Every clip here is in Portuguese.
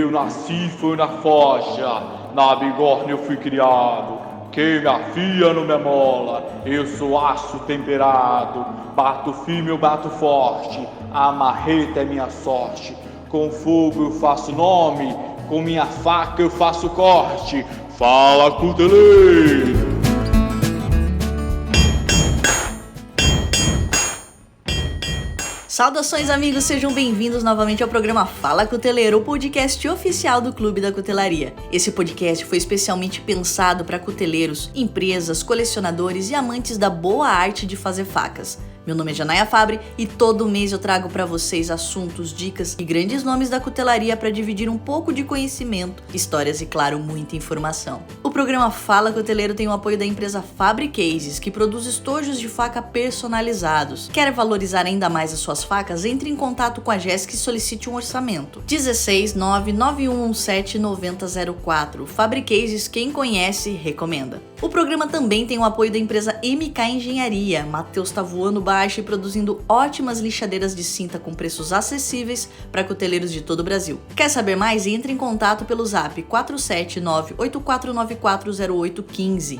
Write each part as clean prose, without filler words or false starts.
Eu nasci, foi na focha, na bigorna eu fui criado. Quem me afia não me amola, eu sou aço temperado. Bato firme, eu bato forte, a marreta é minha sorte. Com fogo eu faço nome, com minha faca eu faço corte. Fala, cuteleiro! Saudações, amigos, sejam bem-vindos novamente ao programa Fala Cuteleiro, o podcast oficial do Clube da Cutelaria. Esse podcast foi especialmente pensado para cuteleiros, empresas, colecionadores e amantes da boa arte de fazer facas. Meu nome é Janaia Fabre e todo mês eu trago para vocês assuntos, dicas e grandes nomes da cutelaria para dividir um pouco de conhecimento, histórias e, claro, muita informação. O programa Fala Cuteleiro tem o apoio da empresa Fabre Cases, que produz estojos de faca personalizados. Quer valorizar ainda mais as suas facas? Entre em contato com a Jéssica e solicite um orçamento. 16 99117 9004. Fabre Cases, quem conhece, recomenda. O programa também tem o apoio da empresa MK Engenharia. Matheus tá voando baixo e produzindo ótimas lixadeiras de cinta com preços acessíveis para cuteleiros de todo o Brasil. Quer saber mais? Entre em contato pelo zap 479-8494-0815.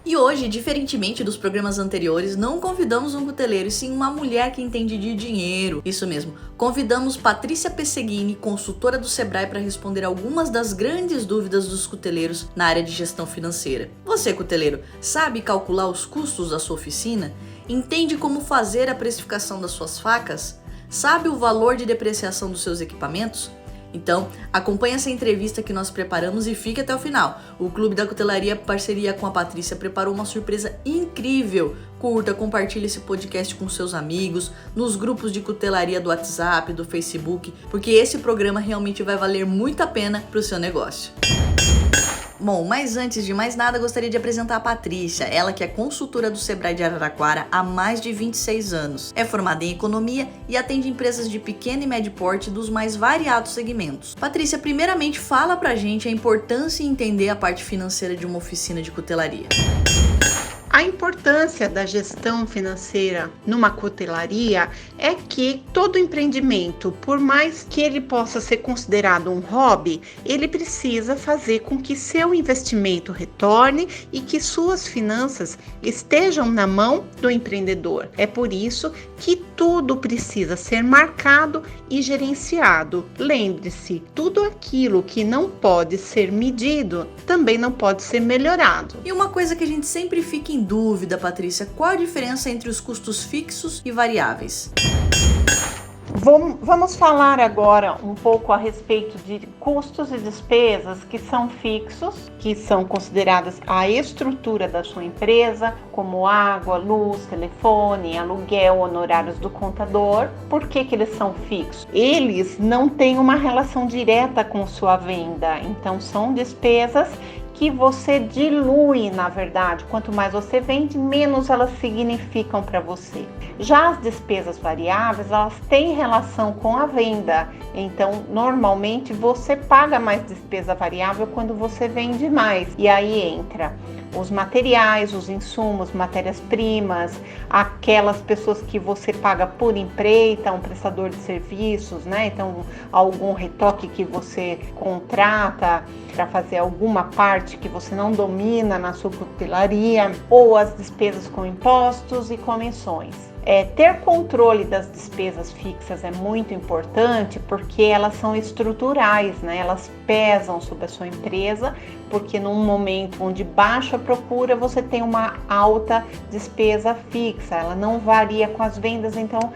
E hoje, diferentemente dos programas anteriores, não convidamos um cuteleiro, e sim uma mulher que entende de dinheiro. Isso mesmo, convidamos Patrícia Pesseguini, consultora do Sebrae, para responder algumas das grandes dúvidas dos cuteleiros na área de gestão financeira. Você, cuteleiro, sabe calcular os custos da sua oficina? Entende como fazer a precificação das suas facas? Sabe o valor de depreciação dos seus equipamentos? Então, acompanhe essa entrevista que nós preparamos e fique até o final. O Clube da Cutelaria, parceria com a Patrícia, preparou uma surpresa incrível. Curta, compartilhe esse podcast com seus amigos, nos grupos de cutelaria do WhatsApp, do Facebook, porque esse programa realmente vai valer muito a pena para o seu negócio. Bom, mas antes de mais nada, gostaria de apresentar a Patrícia, ela que é consultora do Sebrae de Araraquara há mais de 26 anos. É formada em economia e atende empresas de pequeno e médio porte dos mais variados segmentos. Patrícia, primeiramente fala pra gente a importância em entender a parte financeira de uma oficina de cutelaria. A importância da gestão financeira numa cutelaria é que todo empreendimento, por mais que ele possa ser considerado um hobby, ele precisa fazer com que seu investimento retorne e que suas finanças estejam na mão do empreendedor. É por isso que tudo precisa ser marcado e gerenciado. Lembre-se, tudo aquilo que não pode ser medido também não pode ser melhorado. E uma coisa que a gente sempre fica em dúvida, Patrícia, qual a diferença entre os custos fixos e variáveis? Vamos falar agora um pouco a respeito de custos e despesas que são fixos, que são consideradas a estrutura da sua empresa, como água, luz, telefone, aluguel, honorários do contador. Por que eles são fixos? Eles não têm uma relação direta com sua venda, então são despesas que você dilui, na verdade. Quanto mais você vende, menos elas significam para você. Já as despesas variáveis, elas têm relação com a venda. Então, normalmente, você paga mais despesa variável quando você vende mais. E aí entra os materiais, os insumos, matérias-primas, aquelas pessoas que você paga por empreita, um prestador de serviços, né? Então, algum retoque que você contrata para fazer alguma parte que você não domina na sua cutelaria, ou as despesas com impostos e comissões. Ter controle das despesas fixas é muito importante porque elas são estruturais, né? Elas pesam sobre a sua empresa, porque num momento onde baixa a procura, você tem uma alta despesa fixa, ela não varia com as vendas, então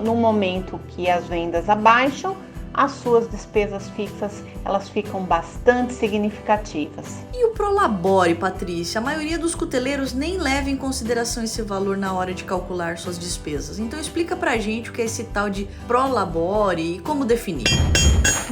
no momento que as vendas abaixam, as suas despesas fixas, elas ficam bastante significativas. E o Prolabore, Patrícia? A maioria dos cuteleiros nem leva em consideração esse valor na hora de calcular suas despesas. Então explica pra gente o que é esse tal de Prolabore e como definir.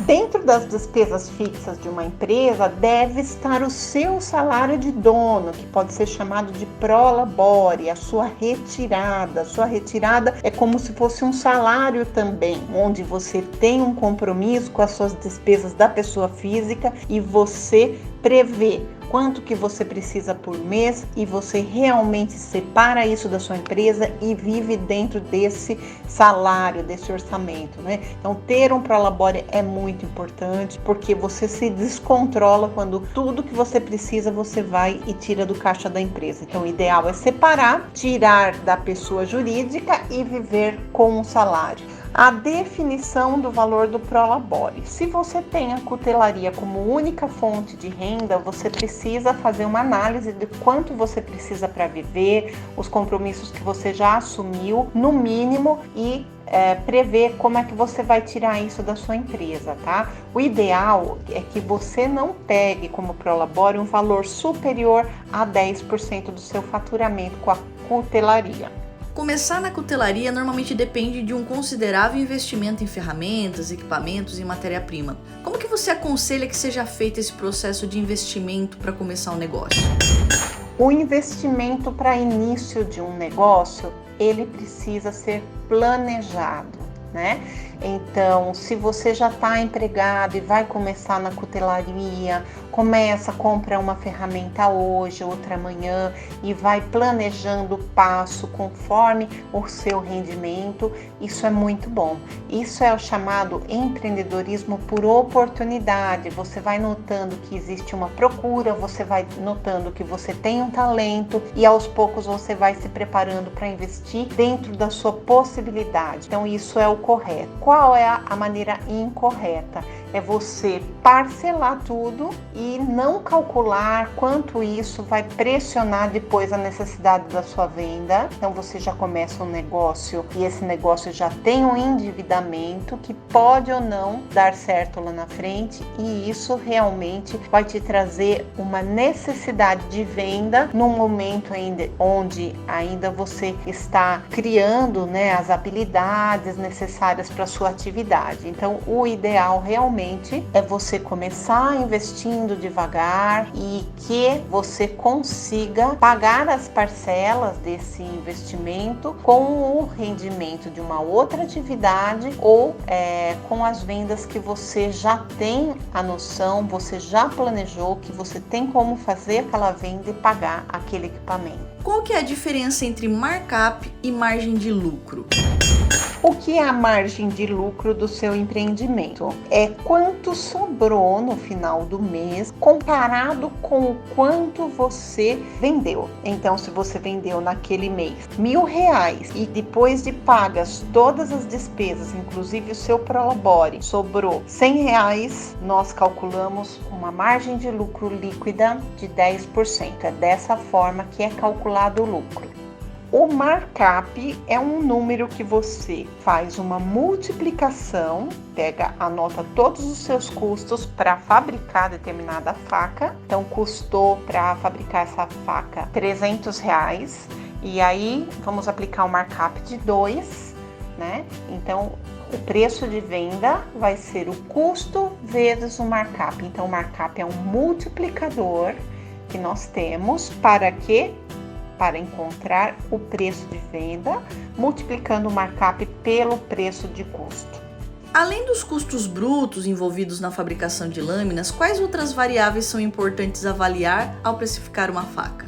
Dentro das despesas fixas de uma empresa deve estar o seu salário de dono, que pode ser chamado de prolabore, a sua retirada. A sua retirada é como se fosse um salário também, onde você tem um compromisso com as suas despesas da pessoa física e você prevê quanto que você precisa por mês e você realmente separa isso da sua empresa e vive dentro desse salário, desse orçamento, né? Então, ter um Prolabore é muito importante, porque você se descontrola quando tudo que você precisa você vai e tira do caixa da empresa. Então, o ideal é separar, tirar da pessoa jurídica e viver com um salário. A definição do valor do Prolabore. Se você tem a cutelaria como única fonte de renda, você precisa fazer uma análise de quanto você precisa para viver, os compromissos que você já assumiu, no mínimo, e prever como é que você vai tirar isso da sua empresa, tá? O ideal é que você não pegue como Prolabore um valor superior a 10% do seu faturamento com a cutelaria. Começar na cutelaria normalmente depende de um considerável investimento em ferramentas, equipamentos e matéria-prima. Como que você aconselha que seja feito esse processo de investimento para começar um negócio? O investimento para início de um negócio, ele precisa ser planejado, né? Então, se você já está empregado e vai começar na cutelaria, compra uma ferramenta hoje, outra amanhã e vai planejando o passo conforme o seu rendimento. Isso é muito bom. Isso é o chamado empreendedorismo por oportunidade. Você vai notando que existe uma procura, você vai notando que você tem um talento e aos poucos você vai se preparando para investir dentro da sua possibilidade. Então, isso é o correto. Qual é a maneira incorreta? É você parcelar tudo e não calcular quanto isso vai pressionar depois a necessidade da sua venda. Então você já começa um negócio e esse negócio já tem um endividamento que pode ou não dar certo lá na frente, e isso realmente vai te trazer uma necessidade de venda num momento onde ainda você está criando, né, as habilidades necessárias para a sua atividade. Então o ideal realmente é você começar investindo devagar e que você consiga pagar as parcelas desse investimento com o rendimento de uma outra atividade ou com as vendas que você já tem a noção, você já planejou que você tem como fazer aquela venda e pagar aquele equipamento. Qual que é a diferença entre markup e margem de lucro? O que é a margem de lucro do seu empreendimento? É quanto sobrou no final do mês comparado com o quanto você vendeu. Então, se você vendeu naquele mês R$1.000 e depois de pagas todas as despesas, inclusive o seu Prolabore, sobrou R$100, nós calculamos uma margem de lucro líquida de 10%. É dessa forma que é calculado o lucro. O markup é um número que você faz uma multiplicação, anota todos os seus custos para fabricar determinada faca. Então, custou para fabricar essa faca R$300. E aí, vamos aplicar um markup de 2, né? Então, o preço de venda vai ser o custo vezes o markup. Então, o markup é um multiplicador que nós temos para encontrar o preço de venda, multiplicando o markup pelo preço de custo. Além dos custos brutos envolvidos na fabricação de lâminas, quais outras variáveis são importantes avaliar ao precificar uma faca?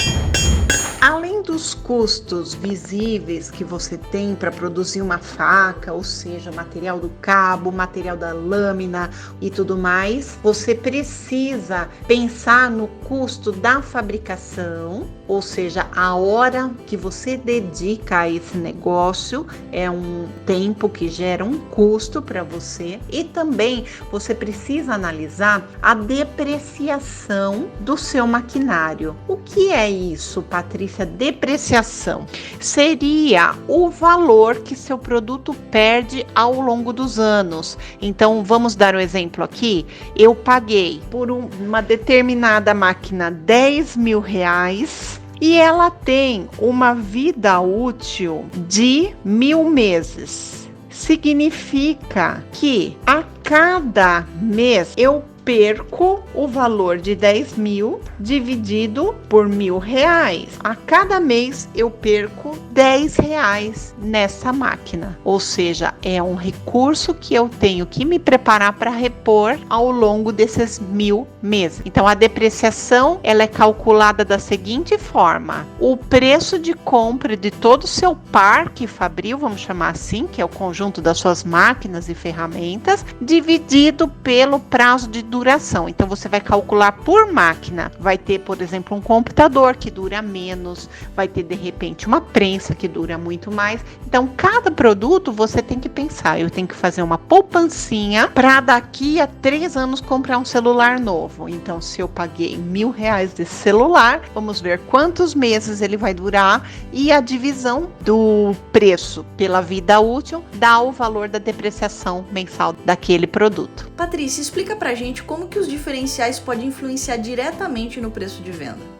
Além dos custos visíveis que você tem para produzir uma faca, ou seja, o material do cabo, o material da lâmina e tudo mais, você precisa pensar no custo da fabricação, ou seja, a hora que você dedica a esse negócio é um tempo que gera um custo para você, e também você precisa analisar a depreciação do seu maquinário. O que é isso, Patrícia? Depreciação seria o valor que seu produto perde ao longo dos anos. Então, vamos dar um exemplo aqui. Eu paguei por uma determinada máquina R$10.000 e ela tem uma vida útil de 1.000 meses. Significa que a cada mês eu perco o valor de 10 mil dividido por R$1.000. A cada mês eu perco R$10 nessa máquina. Ou seja, é um recurso que eu tenho que me preparar para repor ao longo desses 1.000 meses. Então, a depreciação ela é calculada da seguinte forma: o preço de compra de todo o seu parque fabril, vamos chamar assim, que é o conjunto das suas máquinas e ferramentas, dividido pelo prazo de duração. Então, você vai calcular por máquina. Vai ter, por exemplo, um computador que dura menos, vai ter, de repente, uma prensa que dura muito mais. Então, cada produto você tem que pensar, eu tenho que fazer uma poupancinha para daqui a 3 anos comprar um celular novo. Então, se eu paguei R$1.000 desse celular, vamos ver quantos meses ele vai durar, e a divisão do preço pela vida útil dá o valor da depreciação mensal daquele produto. Patrícia, explica pra gente como que os diferenciais podem influenciar diretamente no preço de venda.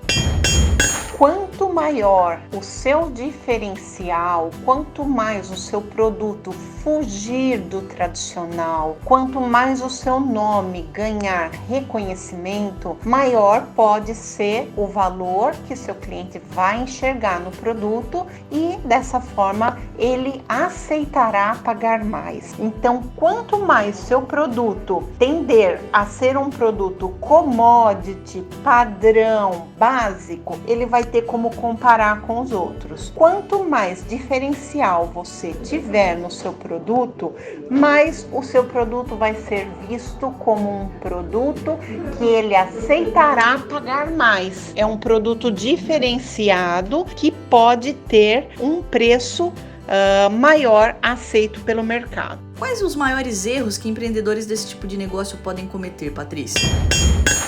Quanto maior o seu diferencial, quanto mais o seu produto fugir do tradicional, quanto mais o seu nome ganhar reconhecimento, maior pode ser o valor que seu cliente vai enxergar no produto, e dessa forma ele aceitará pagar mais. Então, quanto mais seu produto tender a ser um produto commodity, padrão, básico, ele vai ter como comparar com os outros. Quanto mais diferencial você tiver no seu produto, mais o seu produto vai ser visto como um produto que ele aceitará pagar mais. É um produto diferenciado que pode ter um preço maior aceito pelo mercado. Quais os maiores erros que empreendedores desse tipo de negócio podem cometer, Patrícia?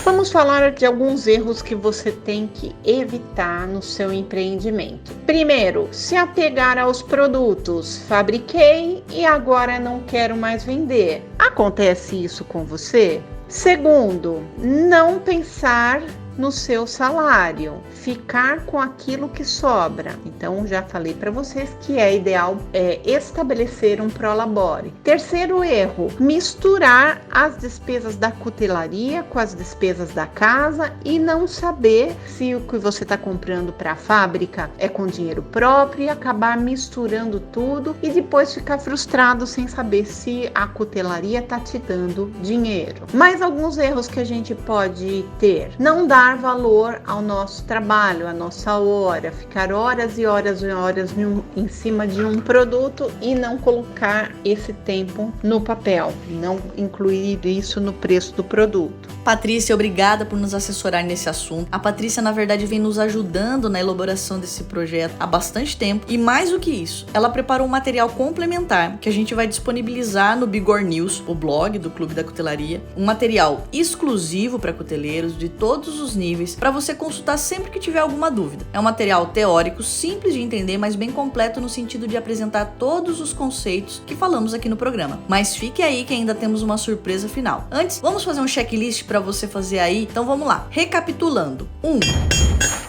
Vamos falar de alguns erros que você tem que evitar no seu empreendimento. Primeiro, se apegar aos produtos. Fabriquei e agora não quero mais vender. Acontece isso com você? Segundo, não pensar no seu salário, ficar com aquilo que sobra. Então, já falei para vocês que é ideal estabelecer um prolabore. Terceiro erro, misturar as despesas da cutelaria com as despesas da casa e não saber se o que você está comprando para a fábrica é com dinheiro próprio, e acabar misturando tudo e depois ficar frustrado sem saber se a cutelaria está te dando dinheiro. Mais alguns erros que a gente pode ter: não dar valor ao nosso trabalho, à nossa hora, ficar horas e horas e horas em cima de um produto e não colocar esse tempo no papel, não incluir isso no preço do produto. Patrícia, obrigada por nos assessorar nesse assunto. A Patrícia, na verdade, vem nos ajudando na elaboração desse projeto há bastante tempo, e mais do que isso, ela preparou um material complementar que a gente vai disponibilizar no Bigor News, o blog do Clube da Cutelaria, um material exclusivo para cuteleiros de todos os níveis, para você consultar sempre que tiver alguma dúvida. É um material teórico, simples de entender, mas bem completo no sentido de apresentar todos os conceitos que falamos aqui no programa. Mas fique aí que ainda temos uma surpresa final. Antes, vamos fazer um checklist para você fazer aí. Então vamos lá. Recapitulando. 1.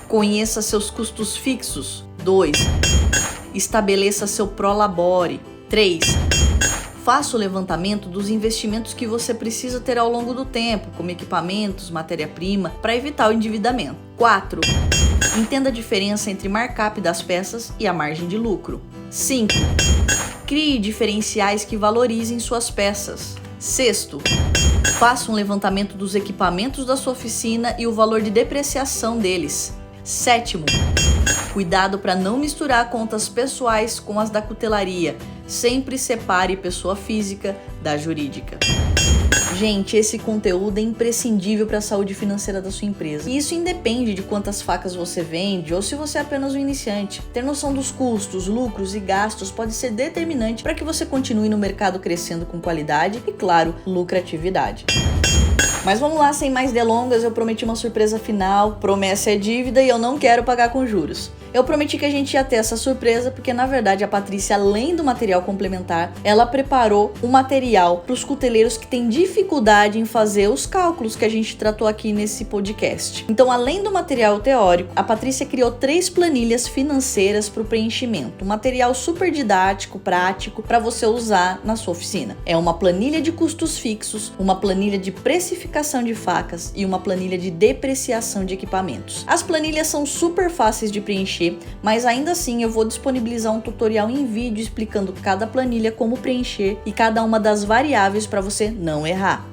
Conheça seus custos fixos. 2. Estabeleça seu prolabore. 3. Faça o levantamento dos investimentos que você precisa ter ao longo do tempo, como equipamentos, matéria-prima, para evitar o endividamento. 4. Entenda a diferença entre markup das peças e a margem de lucro. 5. Crie diferenciais que valorizem suas peças. 6. Faça um levantamento dos equipamentos da sua oficina e o valor de depreciação deles. 7. Cuidado para não misturar contas pessoais com as da cutelaria. Sempre separe pessoa física da jurídica. Gente, esse conteúdo é imprescindível para a saúde financeira da sua empresa. E isso independe de quantas facas você vende ou se você é apenas um iniciante. Ter noção dos custos, lucros e gastos pode ser determinante para que você continue no mercado crescendo com qualidade e, claro, lucratividade. Mas vamos lá, sem mais delongas, eu prometi uma surpresa final, promessa é dívida e eu não quero pagar com juros. Eu prometi que a gente ia ter essa surpresa, porque na verdade a Patrícia, além do material complementar, ela preparou um material para os cuteleiros que têm dificuldade em fazer os cálculos que a gente tratou aqui nesse podcast. Então, além do material teórico, a Patrícia criou 3 planilhas financeiras para o preenchimento. Um material super didático, prático, para você usar na sua oficina. É uma planilha de custos fixos, uma planilha de precificação de facas e uma planilha de depreciação de equipamentos. As planilhas são super fáceis de preencher, mas ainda assim eu vou disponibilizar um tutorial em vídeo explicando cada planilha, como preencher e cada uma das variáveis para você não errar.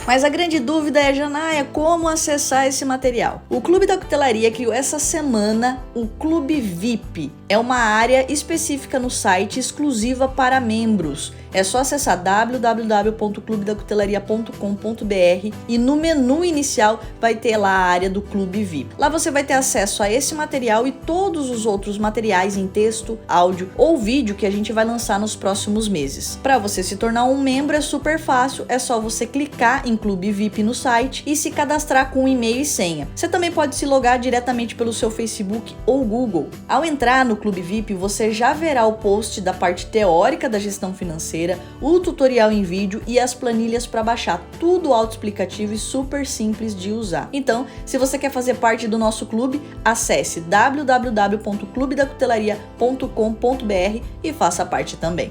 Mas a grande dúvida é, Janaia, como acessar esse material? O Clube da Cutelaria criou essa semana o Clube VIP. É uma área específica no site exclusiva para membros. É só acessar www.clubedacutelaria.com.br e no menu inicial vai ter lá a área do Clube VIP. Lá você vai ter acesso a esse material e todos os outros materiais em texto, áudio ou vídeo que a gente vai lançar nos próximos meses. Para você se tornar um membro é super fácil, é só você clicar em Clube VIP no site e se cadastrar com e-mail e senha. Você também pode se logar diretamente pelo seu Facebook ou Google. Ao entrar no Clube VIP, você já verá o post da parte teórica da gestão financeira, o tutorial em vídeo e as planilhas para baixar, tudo autoexplicativo e super simples de usar. Então, se você quer fazer parte do nosso clube, acesse www.clubedacutelaria.com.br e faça parte também.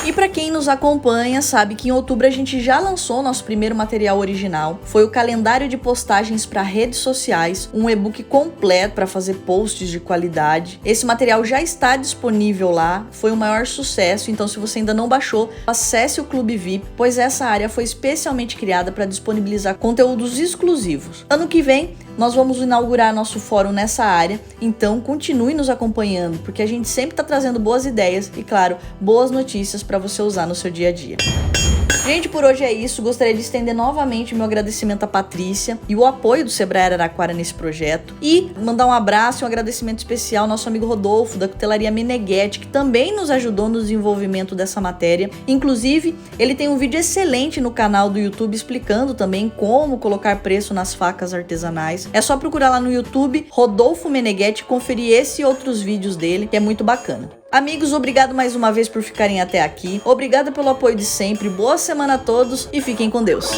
E para quem nos acompanha, sabe que em outubro a gente já lançou nosso primeiro material original. Foi o calendário de postagens para redes sociais, um e-book completo para fazer posts de qualidade. Esse material já está disponível lá, foi o maior sucesso, então se você ainda não baixou, acesse o Clube VIP, pois essa área foi especialmente criada para disponibilizar conteúdos exclusivos. Ano que vem, nós vamos inaugurar nosso fórum nessa área, então continue nos acompanhando, porque a gente sempre está trazendo boas ideias e, claro, boas notícias para você usar no seu dia a dia. Gente, por hoje é isso. Gostaria de estender novamente meu agradecimento à Patrícia e o apoio do Sebrae Araraquara nesse projeto. E mandar um abraço e um agradecimento especial ao nosso amigo Rodolfo, da Cutelaria Meneghetti, que também nos ajudou no desenvolvimento dessa matéria. Inclusive, ele tem um vídeo excelente no canal do YouTube explicando também como colocar preço nas facas artesanais. É só procurar lá no YouTube, Rodolfo Meneghetti, e conferir esse e outros vídeos dele, que é muito bacana. Amigos, obrigado mais uma vez por ficarem até aqui. Obrigado pelo apoio de sempre. Boa semana a todos e fiquem com Deus.